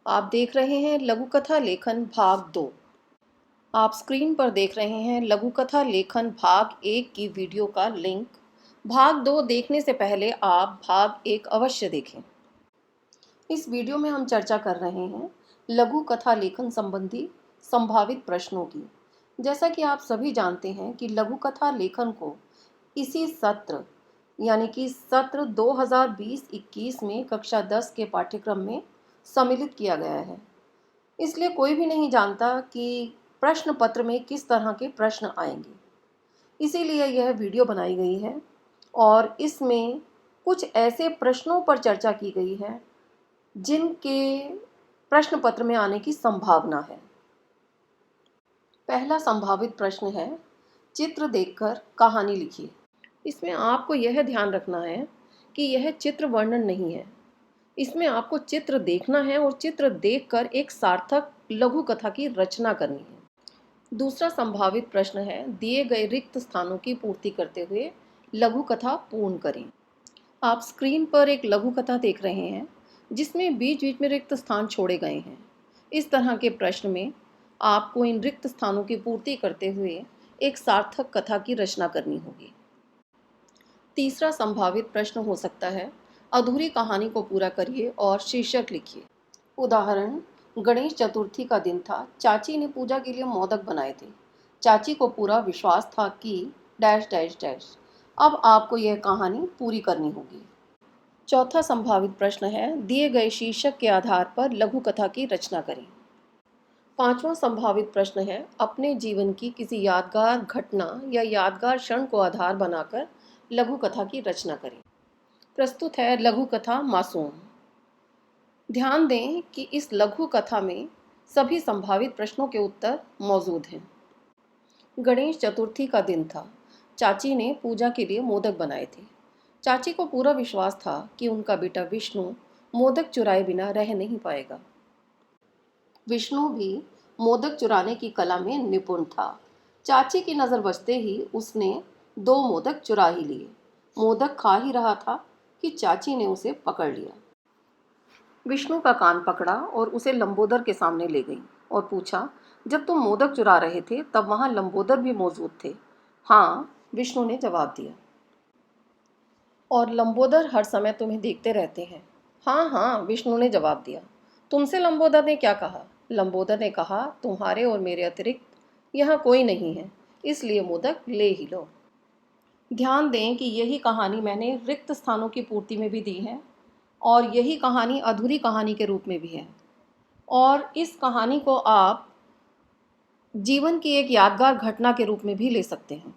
आप देख रहे हैं लघु कथा लेखन भाग 2। आप स्क्रीन पर देख रहे हैं लघु कथा लेखन भाग 1 की वीडियो का लिंक। भाग 2 देखने से पहले आप भाग 1 अवश्य देखें। इस वीडियो में हम चर्चा कर रहे हैं लघु कथा लेखन संबंधी संभावित प्रश्नों की। जैसा कि आप सभी जानते हैं कि लघु कथा लेखन को इसी सत्र यानी कि सत्र 2020-21 में कक्षा 10 के पाठ्यक्रम में सम्मिलित किया गया है। इसलिए कोई भी नहीं जानता कि प्रश्न पत्र में किस तरह के प्रश्न आएंगे। इसीलिए यह वीडियो बनाई गई है और इसमें कुछ ऐसे प्रश्नों पर चर्चा की गई है जिनके प्रश्न पत्र में आने की संभावना है। पहला संभावित प्रश्न है, चित्र देखकर कहानी लिखिए। इसमें आपको यह ध्यान रखना है कि यह चित्र वर्णन नहीं है। इसमें आपको चित्र देखना है और चित्र देखकर एक सार्थक लघु कथा की रचना करनी है। दूसरा संभावित प्रश्न है, दिए गए रिक्त स्थानों की पूर्ति करते हुए लघु कथा पूर्ण करें। आप स्क्रीन पर एक लघु कथा देख रहे हैं जिसमें बीच बीच में रिक्त स्थान छोड़े गए हैं। इस तरह के प्रश्न में आपको इन रिक्त स्थानों की पूर्ति करते हुए एक सार्थक कथा की रचना करनी होगी। तीसरा संभावित प्रश्न हो सकता है, अधूरी कहानी को पूरा करिए और शीर्षक लिखिए। उदाहरण, गणेश चतुर्थी का दिन था। चाची ने पूजा के लिए मोदक बनाए थे। चाची को पूरा विश्वास था कि डैश डैश डैश। अब आपको यह कहानी पूरी करनी होगी। चौथा संभावित प्रश्न है, दिए गए शीर्षक के आधार पर लघु कथा की रचना करें। पांचवा संभावित प्रश्न है, अपने जीवन की किसी यादगार घटना या यादगार क्षण को आधार बनाकर लघु कथा की रचना करें। प्रस्तुत है लघु कथा मासूम। ध्यान दें कि इस लघु कथा में सभी संभावित प्रश्नों के उत्तर मौजूद हैं। गणेश चतुर्थी का दिन था। चाची ने पूजा के लिए मोदक बनाए थे। चाची को पूरा विश्वास था कि उनका बेटा विष्णु मोदक चुराए बिना रह नहीं पाएगा। विष्णु भी मोदक चुराने की कला में निपुण था। चाची की नज़र बचते ही उसने 2 मोदक चुरा ही लिए। मोदक खा ही रहा था कि चाची ने उसे पकड़ लिया। विष्णु का कान पकड़ा और उसे लंबोदर के सामने ले गई और पूछा, जब तुम मोदक चुरा रहे थे तब वहाँ लंबोदर भी मौजूद थे? हाँ, विष्णु ने जवाब दिया। और लंबोदर हर समय तुम्हें देखते रहते हैं? हाँ हाँ, विष्णु ने जवाब दिया। तुमसे लंबोदर ने क्या कहा? लंबोदर ने कहा, तुम्हारे और मेरे अतिरिक्त यहाँ कोई नहीं है, इसलिए मोदक ले ही लो। ध्यान दें कि यही कहानी मैंने रिक्त स्थानों की पूर्ति में भी दी है और यही कहानी अधूरी कहानी के रूप में भी है। और इस कहानी को आप जीवन की एक यादगार घटना के रूप में भी ले सकते हैं।